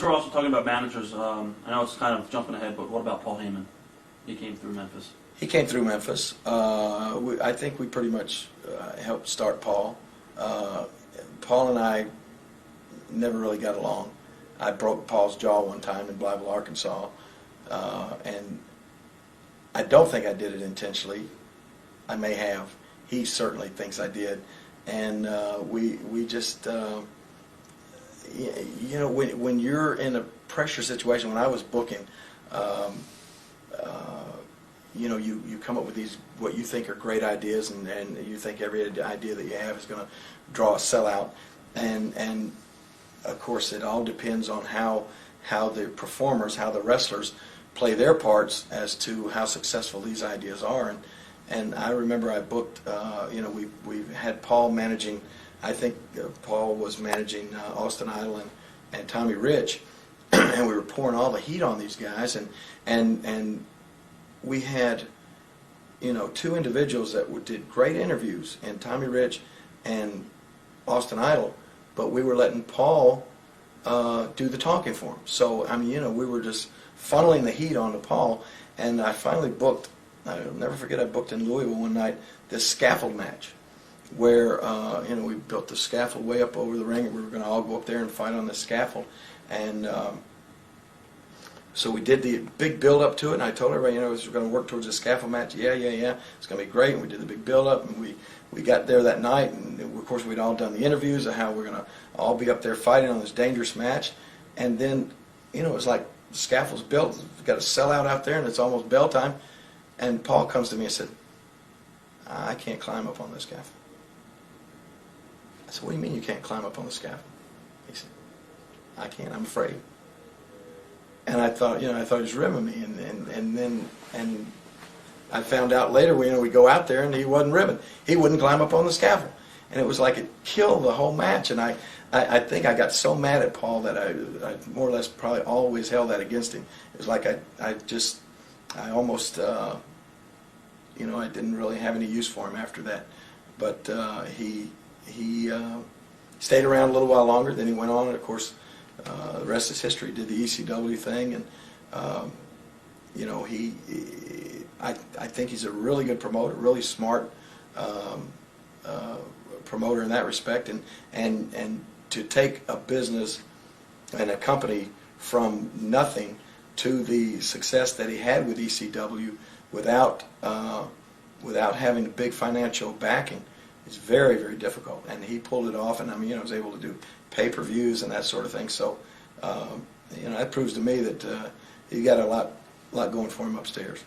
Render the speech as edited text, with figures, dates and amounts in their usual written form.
we're also talking about managers, I know it's kind of jumping ahead, but what about Paul Heyman? He came through Memphis. He came through Memphis. I think we pretty much helped start Paul. Paul and I never really got along. I broke Paul's jaw one time in Blytheville, Arkansas, and I don't think I did it intentionally. I may have. He certainly thinks I did, and we just you know, when you're in a pressure situation, when I was booking, you know, you come up with these what you think are great ideas, and you think every idea that you have is going to draw a sellout, and of course it all depends on how the performers, how the wrestlers play their parts as to how successful these ideas are. And I remember I booked, you know, we had Paul managing. I think Paul was managing Austin Idol and Tommy Rich, and we were pouring all the heat on these guys, and we had, you know, two individuals that did great interviews, and Tommy Rich and Austin Idol, but we were letting Paul do the talking for him. So I mean, you know, we were just funneling the heat onto Paul, and I finally booked. I'll never forget. I booked in Louisville one night this scaffold match, where you know, we built the scaffold way up over the ring, and we were going to all go up there and fight on the scaffold, and so we did the big build up to it, and I told everybody, you know, we're going to work towards a scaffold match. Yeah, it's going to be great. And we did the big build up, and we got there that night, and of course we'd all done the interviews of how we're going to all be up there fighting on this dangerous match, and then, you know, it was like the scaffold's built, we've got a sellout out there, and it's almost bell time, and Paul comes to me and said, I can't climb up on this scaffold. I said, what do you mean you can't climb up on the scaffold? He said, I can't, I'm afraid. And I thought, you know, I thought he was ribbing me, and then I found out later, you know, we go out there and he wasn't ribbing. He wouldn't climb up on the scaffold, and it was like it killed the whole match. And I think I got so mad at Paul that I more or less probably always held that against him. It was like I almost, you know, I didn't really have any use for him after that. But he stayed around a little while longer. Then he went on, and of course, the rest is history. Did the ECW thing, and you know, I think he's a really good promoter, really smart promoter in that respect, and to take a business and a company from nothing to the success that he had with ECW without having a big financial backing is very, very difficult, and he pulled it off. And I mean, you know, was able to do pay-per-views and that sort of thing. So, you know, that proves to me that he got a lot going for him upstairs.